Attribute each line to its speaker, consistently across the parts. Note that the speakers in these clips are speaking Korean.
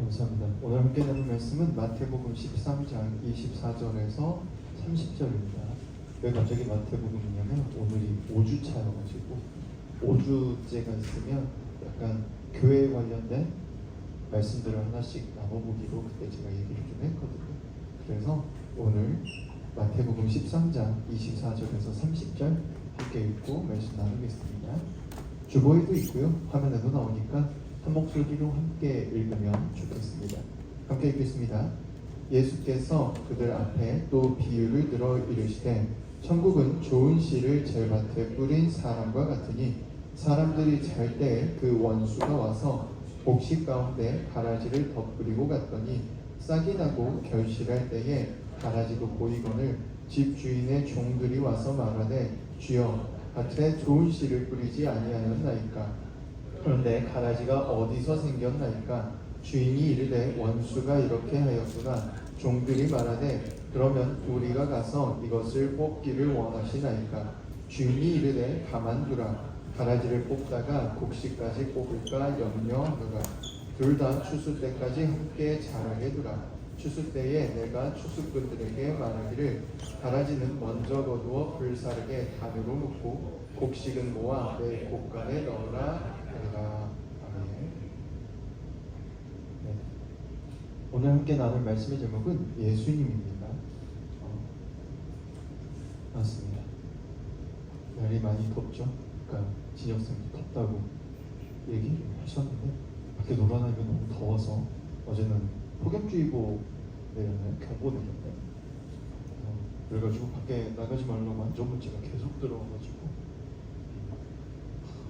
Speaker 1: 감사합니다. 오늘 함께 나눌 말씀은 마태복음 13장 24절에서 30절입니다. 왜 갑자기 마태복음이냐면 오늘이 5주차여가지고 5주째가 있으면 약간 교회에 관련된 말씀들을 하나씩 나눠보기로 그때 제가 얘기를 좀 했거든요. 그래서 오늘 마태복음 13장 24절에서 30절 함께 읽고 말씀 나누겠습니다. 주보에도 있고요. 화면에도 나오니까 한 목소리로 함께 읽으면 좋겠습니다. 함께 읽겠습니다. 예수께서 그들 앞에 또 비유를 들어 이르시되 천국은 좋은 씨를 들밭에 뿌린 사람과 같으니 사람들이 잘 때 그 원수가 와서 곡식 가운데 가라지를 덧뿌리고 갔더니 싹이 나고 결실할 때에 가라지도 보이거늘 집 주인의 종들이 와서 말하되 주여 밭에 좋은 씨를 뿌리지 아니하였나이까. 그런데 가라지가 어디서 생겼나이까. 주인이 이르되 원수가 이렇게 하였구나. 종들이 말하되 그러면 우리가 가서 이것을 뽑기를 원하시나이까. 주인이 이르되 가만두라. 가라지를 뽑다가 곡식까지 뽑을까 염려하노라. 둘 다 추수 때까지 함께 자라게 두라. 추수 때에 내가 추수꾼들에게 말하기를 가라지는 먼저 거두어 불사르게 단으로 묶고 곡식은 모아 내 곡간에 넣으라 하리라. 아멘. 네. 오늘 함께 나눌 말씀의 제목은 예수님입니다. 맞습니다. 날이 많이 덥죠? 그러니까 진혁쌤도 덥다고 얘기를 하셨는데 밖에 놀아나기가 너무 더워서 어제는 폭염주의보 내렸나요? 경보 내렸나요? 그래가지고 밖에 나가지 말라고 안전문자가 계속 들어와가지고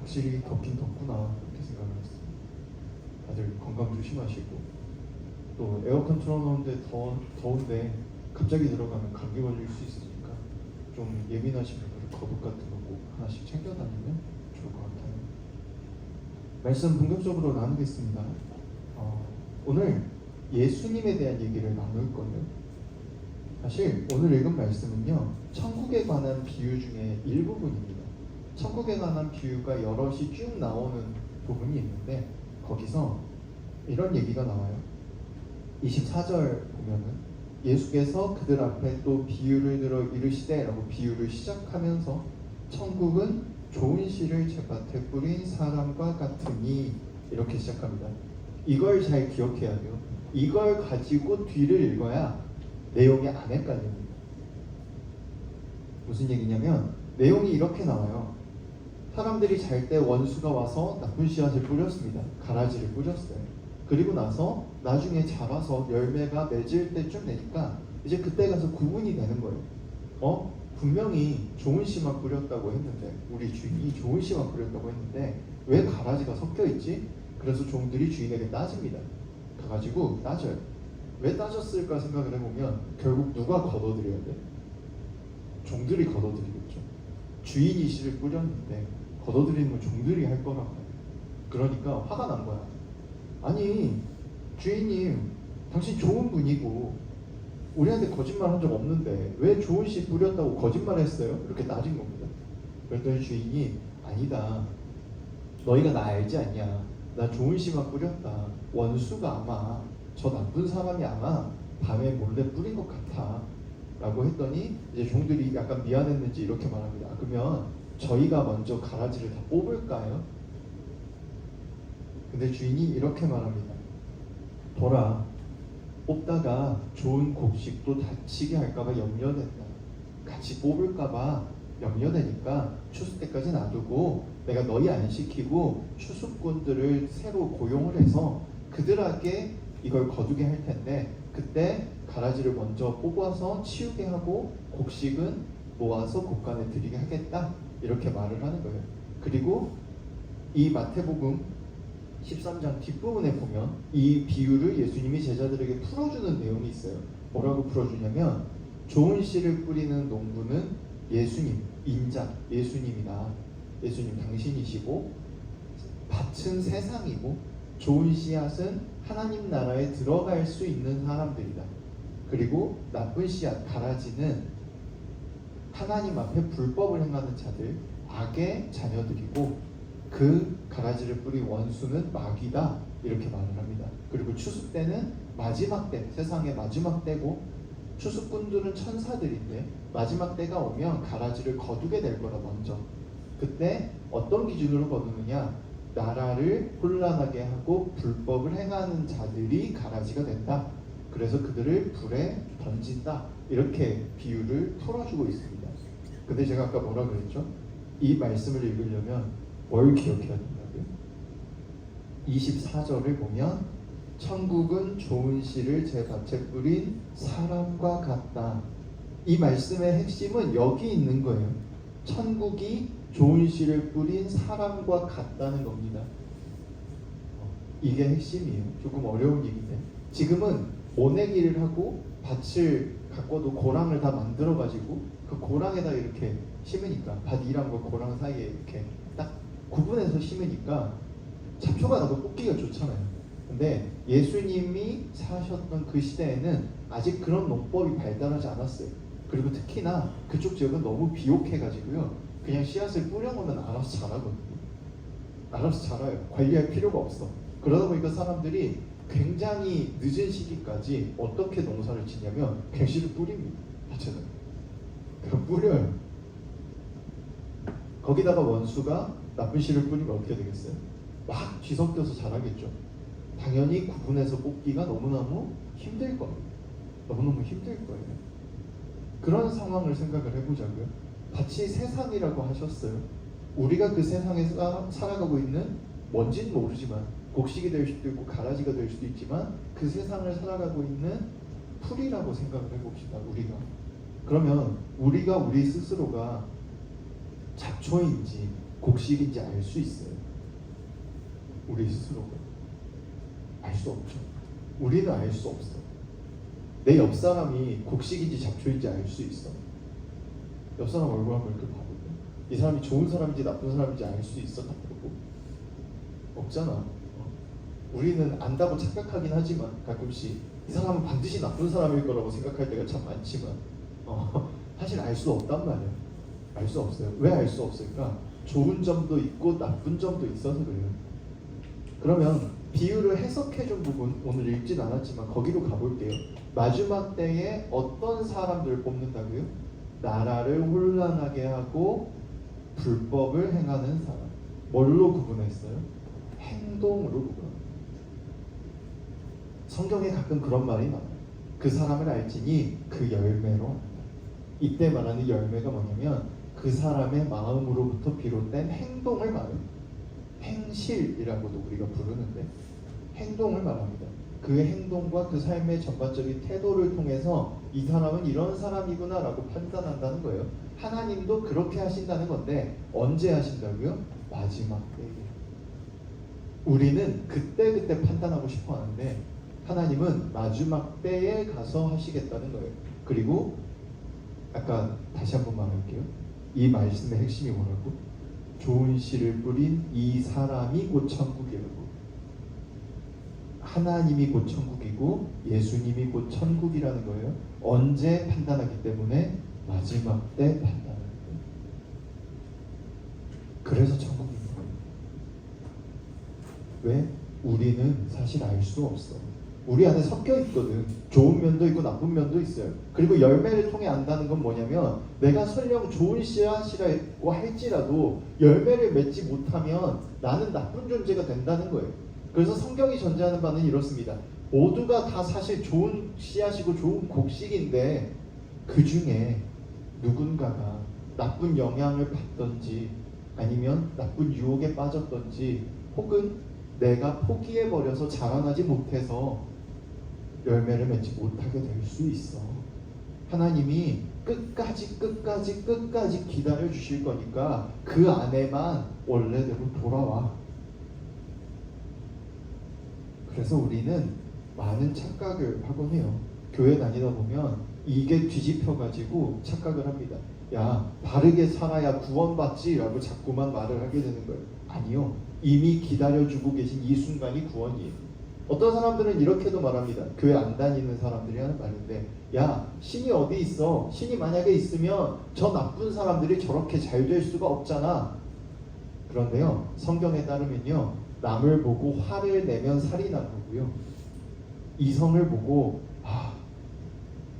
Speaker 1: 확실히 덥긴 덥구나 그렇게 생각을 했습니다. 다들 건강 조심하시고 또 에어컨 틀어놓은데 더운데 갑자기 들어가면 감기 걸릴 수 있으니까 좀 예민하신 분들은 거북 같은 거 꼭 하나씩 챙겨 다니면 좋을 것 같아요. 말씀 본격적으로 나누겠습니다. 오늘 예수님에 대한 얘기를 나눌 거예요. 사실 오늘 읽은 말씀은요, 천국에 관한 비유 중에 일부분입니다. 천국에 관한 비유가 여럿이 쭉 나오는 부분이 있는데 거기서 이런 얘기가 나와요. 24절 보면은 예수께서 그들 앞에 또 비유를 들어 이르시되 라고 비유를 시작하면서 천국은 좋은 씨를 제밭에 뿌린 사람과 같으니 이렇게 시작합니다. 이걸 잘 기억해야 돼요. 이걸 가지고 뒤를 읽어야 내용이 안 헷갈립니다. 무슨 얘기냐면 내용이 이렇게 나와요. 사람들이 잘 때 원수가 와서 나쁜 씨앗을 뿌렸습니다. 가라지를 뿌렸어요. 그리고 나서 나중에 자라서 열매가 맺을 때쯤 되니까 이제 그때 가서 구분이 되는 거예요. 분명히 좋은 씨만 뿌렸다고 했는데 우리 주인이 좋은 씨만 뿌렸다고 했는데 왜 가라지가 섞여 있지? 그래서 종들이 주인에게 따집니다. 가가지고 따져요. 왜 따졌을까 생각을 해보면 결국 누가 걷어들여야 돼? 종들이 걷어들이겠죠. 주인이 씨를 뿌렸는데 걷어들이는 건 종들이 할 거란 말이에요. 그러니까 화가 난 거야. 아니 주인님 당신 좋은 분이고 우리한테 거짓말 한 적 없는데 왜 좋은 씨 뿌렸다고 거짓말 했어요? 이렇게 따진 겁니다. 그랬더니 주인이 아니다. 너희가 나 알지 않냐. 나 좋은 씨만 뿌렸다. 원수가 아마 저 나쁜 사람이 아마 밤에 몰래 뿌린 것 같아 라고 했더니 이제 종들이 약간 미안했는지 이렇게 말합니다. 그러면 저희가 먼저 가라지를 다 뽑을까요? 근데 주인이 이렇게 말합니다. 보라, 뽑다가 좋은 곡식도 다치게 할까봐 염려된다. 같이 뽑을까봐 염려되니까 추수 때까지 놔두고 내가 너희 안 시키고 추수꾼들을 새로 고용을 해서 그들에게 이걸 거두게 할 텐데 그때 가라지를 먼저 뽑아서 치우게 하고 곡식은 모아서 곡간에 들이게 하겠다 이렇게 말을 하는 거예요. 그리고 이 마태복음 13장 뒷부분에 보면 이 비유를 예수님이 제자들에게 풀어주는 내용이 있어요. 뭐라고 풀어주냐면 좋은 씨를 뿌리는 농부는 예수님, 인자, 예수님이다. 예수님 당신이시고 밭은 세상이고 좋은 씨앗은 하나님 나라에 들어갈 수 있는 사람들이다. 그리고 나쁜 씨앗, 가라지는 하나님 앞에 불법을 행하는 자들, 악의 자녀들이고 그 가라지를 뿌린 원수는 마귀다 이렇게 말을 합니다. 그리고 추수 때는 마지막 때, 세상의 마지막 때고 추수꾼들은 천사들인데 마지막 때가 오면 가라지를 거두게 될 거라 먼저. 그때 어떤 기준으로 거두느냐? 나라를 혼란하게 하고 불법을 행하는 자들이 가라지가 된다. 그래서 그들을 불에 던진다. 이렇게 비유를 풀어주고 있습니다. 근데 제가 아까 뭐라 그랬죠? 이 말씀을 읽으려면 뭘 기억해야 된다고요? 24절을 보면 천국은 좋은 씨를 제 밭에 뿌린 사람과 같다. 이 말씀의 핵심은 여기 있는 거예요. 천국이 좋은 씨를 뿌린 사람과 같다는 겁니다. 이게 핵심이에요. 조금 어려운 얘기인데 지금은 모내기를 하고 밭을 갖고도 고랑을 다 만들어 가지고 그 고랑에다 이렇게 심으니까 밭 2랑과 고랑 사이에 이렇게 딱 구분해서 심으니까 잡초가 나도 뽑기가 좋잖아요. 근데 예수님이 사셨던 그 시대에는 아직 그런 농법이 발달하지 않았어요. 그리고 특히나 그쪽 지역은 너무 비옥해가지고요. 그냥 씨앗을 뿌려놓으면 알아서 자라거든요. 알아서 자라요. 관리할 필요가 없어. 그러다 보니까 사람들이 굉장히 늦은 시기까지 어떻게 농사를 짓냐면 그냥 씨를 뿌립니다. 밭에다. 그럼 뿌려요. 거기다가 원수가 나쁜 씨를 뿌리면 어떻게 되겠어요? 막 뒤섞여서 자라겠죠. 당연히 구분해서 뽑기가 너무너무 힘들 거예요. 너무너무 힘들 거예요. 그런 상황을 생각을 해보자고요. 밭이 세상이라고 하셨어요. 우리가 그 세상에 살아가고 있는 뭔지는 모르지만 곡식이 될 수도 있고 가라지가 될 수도 있지만 그 세상을 살아가고 있는 풀이라고 생각을 해봅시다. 우리가. 그러면 우리가 우리 스스로가 잡초인지 곡식인지 알 수 있어요. 우리 스스로가. 알 수 없죠. 우리는 알 수 없어. 내 옆 사람이 곡식인지 잡초인지 알 수 있어. 옆 사람 얼굴 한번 이렇게 봐보고 이 사람이 좋은 사람인지 나쁜 사람인지 알 수 있어? 딱 보고 없잖아. 우리는 안다고 착각하긴 하지만 가끔씩 이 사람은 반드시 나쁜 사람일 거라고 생각할 때가 참 많지만 사실 알 수 없단 말이야. 알 수 없어요. 왜 알 수 없을까? 좋은 점도 있고 나쁜 점도 있어서 그래요. 그러면 비유를 해석해준 부분 오늘 읽진 않았지만 거기로 가볼게요. 마지막 때에 어떤 사람들을 뽑는다고요? 나라를 혼란하게 하고 불법을 행하는 사람. 뭘로 구분했어요? 행동으로 구분합니다. 성경에 가끔 그런 말이 나와요. 그 사람을 알지니 그 열매로 안다. 이때 말하는 열매가 뭐냐면 그 사람의 마음으로부터 비롯된 행동을 말합니다. 행실이라고도 우리가 부르는데 행동을 말합니다. 그 행동과 그 삶의 전반적인 태도를 통해서 이 사람은 이런 사람이구나 라고 판단한다는 거예요. 하나님도 그렇게 하신다는 건데 언제 하신다고요? 마지막 때에. 우리는 그때 판단하고 싶어 하는데 하나님은 마지막 때에 가서 하시겠다는 거예요. 그리고 아까 다시 한번 말할게요. 이 말씀의 핵심이 뭐라고? 좋은 씨를 뿌린 이 사람이 곧 천국이라고. 하나님이 곧 천국이고 예수님이 곧 천국이라는 거예요. 언제 판단하기 때문에 마지막 때 판단하는 거예요. 그래서 천국인 거예요. 왜? 우리는 사실 알 수 없어. 우리 안에 섞여 있거든. 좋은 면도 있고 나쁜 면도 있어요. 그리고 열매를 통해 안다는 건 뭐냐면 내가 설령 좋은 씨앗이라고 할지라도 열매를 맺지 못하면 나는 나쁜 존재가 된다는 거예요. 그래서 성경이 전제하는 바는 이렇습니다. 모두가 다 사실 좋은 씨앗이고 좋은 곡식인데 그 중에 누군가가 나쁜 영향을 받던지 아니면 나쁜 유혹에 빠졌던지 혹은 내가 포기해버려서 자라나지 못해서 열매를 맺지 못하게 될 수 있어. 하나님이 끝까지 기다려 주실 거니까 그 안에만 원래대로 돌아와. 그래서 우리는 많은 착각을 하곤 해요. 교회 다니다 보면 이게 뒤집혀가지고 착각을 합니다. 야, 바르게 살아야 구원받지 라고 자꾸만 말을 하게 되는 거예요. 아니요. 이미 기다려주고 계신 이 순간이 구원이에요. 어떤 사람들은 이렇게도 말합니다. 교회 안 다니는 사람들이 하는 말인데 야, 신이 어디 있어? 신이 만약에 있으면 저 나쁜 사람들이 저렇게 잘 될 수가 없잖아. 그런데요, 성경에 따르면요, 남을 보고 화를 내면 살이 난 거고요. 이성을 보고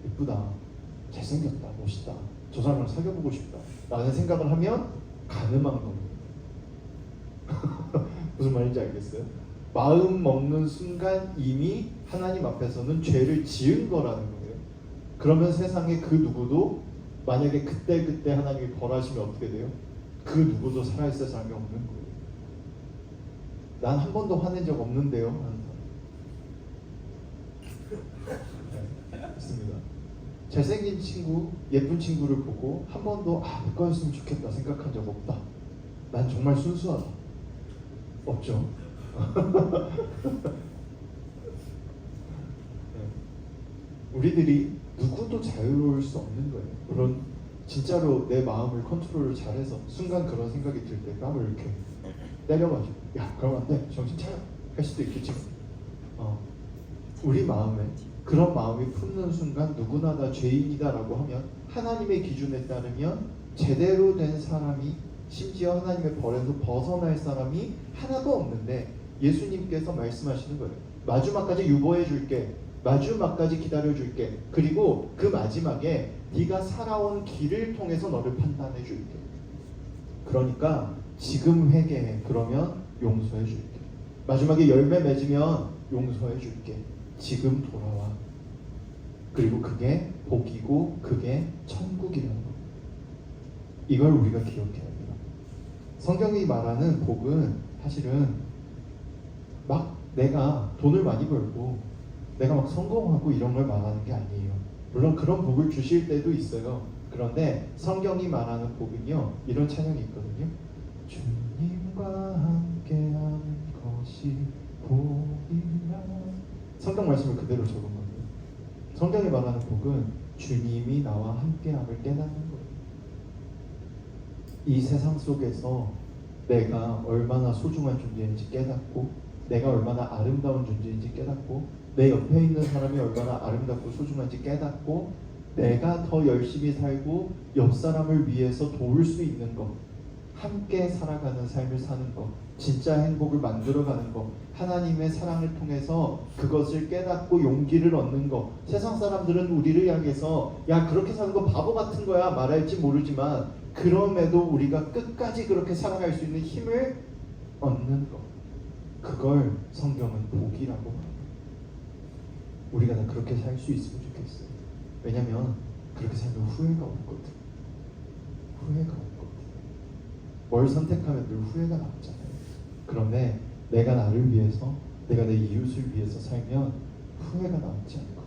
Speaker 1: 예쁘다, 잘생겼다, 멋있다, 저 사람을 사귀어보고 싶다 라는 생각을 하면 가늠한 겁니다. 무슨 말인지 알겠어요? 마음 먹는 순간 이미 하나님 앞에서는 죄를 지은 거라는 거예요. 그러면 세상에 그 누구도 만약에 그때 하나님이 벌하시면 어떻게 돼요? 그 누구도 살아있을 사람이 없는 거예요. 난 한 번도 화낸 적 없는데요 하는 사람. 네, 있습니다. 잘생긴 친구, 예쁜 친구를 보고 한 번도 내 거였으면 좋겠다 생각한 적 없다. 난 정말 순수하다. 없죠. 네. 우리들이 누구도 자유로울 수 없는 거예요. 물론 진짜로 내 마음을 컨트롤을 잘해서 순간 그런 생각이 들 때 뺨을 이렇게 때려가지고 야 그러면 안 돼, 정신 차려 할 수도 있겠지만 우리 마음에 그런 마음이 품는 순간 누구나 다 죄인이다라고 하면 하나님의 기준에 따르면 제대로 된 사람이, 심지어 하나님의 벌에서 벗어날 사람이 하나도 없는데 예수님께서 말씀하시는 거예요. 마지막까지 유보해 줄게, 마지막까지 기다려 줄게, 그리고 그 마지막에 네가 살아온 길을 통해서 너를 판단해 줄게. 그러니까 지금 회개해, 그러면 용서해 줄게. 마지막에 열매 맺으면 용서해 줄게. 지금 돌아와. 그리고 그게 복이고 그게 천국이라는 겁니다. 이걸 우리가 기억해야 합니다. 성경이 말하는 복은 사실은 막 내가 돈을 많이 벌고 내가 막 성공하고 이런 걸 말하는 게 아니에요. 물론 그런 복을 주실 때도 있어요. 그런데 성경이 말하는 복은요, 이런 찬양이 있거든요. 주님과 함께하는 것이 복이라. 성경 말씀을 그대로 적은 거예요. 성경이 말하는 복은 주님이 나와 함께함을 깨닫는 거예요. 이 세상 속에서 내가 얼마나 소중한 존재인지 깨닫고, 내가 얼마나 아름다운 존재인지 깨닫고, 내 옆에 있는 사람이 얼마나 아름답고 소중한지 깨닫고, 내가 더 열심히 살고 옆 사람을 위해서 도울 수 있는 것, 함께 살아가는 삶을 사는 것, 진짜 행복을 만들어가는 것, 하나님의 사랑을 통해서 그것을 깨닫고 용기를 얻는 것. 세상 사람들은 우리를 향해서 야 그렇게 사는 거 바보 같은 거야 말할지 모르지만, 그럼에도 우리가 끝까지 그렇게 살아갈 수 있는 힘을 얻는 것, 그걸 성경은 복이라고 합니다. 우리가 다 그렇게 살 수 있으면 좋겠어요. 왜냐면 그렇게 살면 후회가 없거든. 후회가 없거든. 뭘 선택하면 늘 후회가 남잖아요. 그런데 내가 나를 위해서, 내가 내 이웃을 위해서 살면 후회가 남지 않고,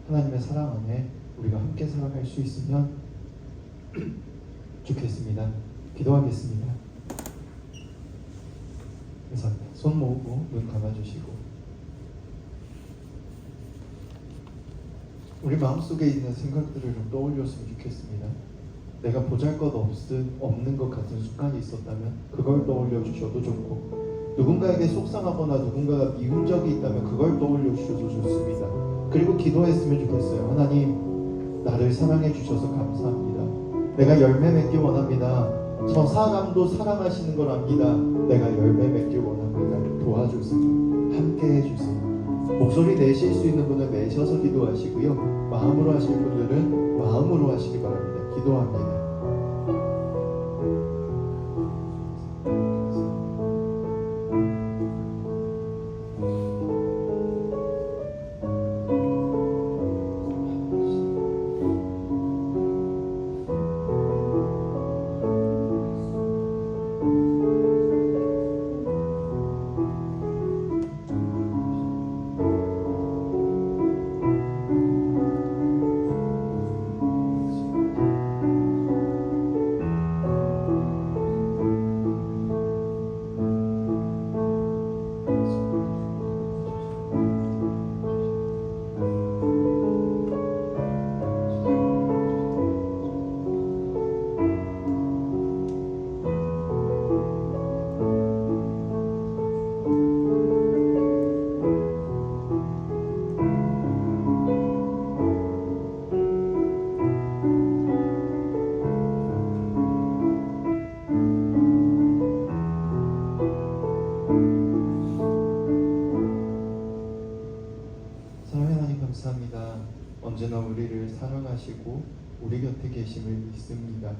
Speaker 1: 하나님의 사랑 안에 우리가 함께 살아갈 수 있으면 좋겠습니다. 기도하겠습니다. 감사합니다. 손 모으고 눈 감아주시고, 우리 마음속에 있는 생각들을 좀 떠올렸으면 좋겠습니다. 내가 보잘것없는 것 같은 순간이 있었다면 그걸 떠올려 주셔도 좋고, 누군가에게 속상하거나 누군가가 미운 적이 있다면 그걸 떠올려 주셔도 좋습니다. 그리고 기도했으면 좋겠어요. 하나님, 나를 사랑해 주셔서 감사합니다. 내가 열매 맺기 원합니다. 저 사람도 사랑하시는 걸 압니다. 내가 열매 맺기 원합니다. 도와주세요. 함께 해주세요. 목소리 내실 수 있는 분은 내셔서 기도하시고요. 마음으로 하실 분들은 마음으로 하시기 바랍니다. 기도합니다. 언제나 우리를 사랑하시고 우리 곁에 계심을 믿습니다.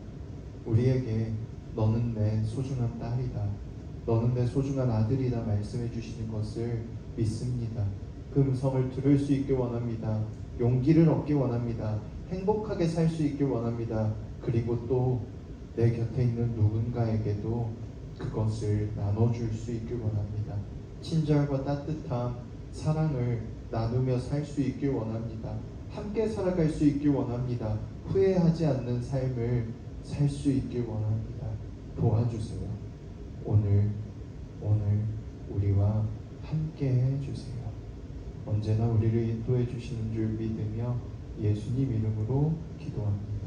Speaker 1: 우리에게 너는 내 소중한 딸이다, 너는 내 소중한 아들이다 말씀해 주시는 것을 믿습니다. 그 음성을 들을 수 있길 원합니다. 용기를 얻기 원합니다. 행복하게 살 수 있길 원합니다. 그리고 또 내 곁에 있는 누군가에게도 그것을 나눠줄 수 있길 원합니다. 친절과 따뜻함, 사랑을 나누며 살 수 있길 원합니다. 함께 살아갈 수 있길 원합니다. 후회하지 않는 삶을 살 수 있길 원합니다. 도와주세요. 오늘 우리와 함께 해주세요. 언제나 우리를 인도해 주시는 줄 믿으며 예수님 이름으로 기도합니다.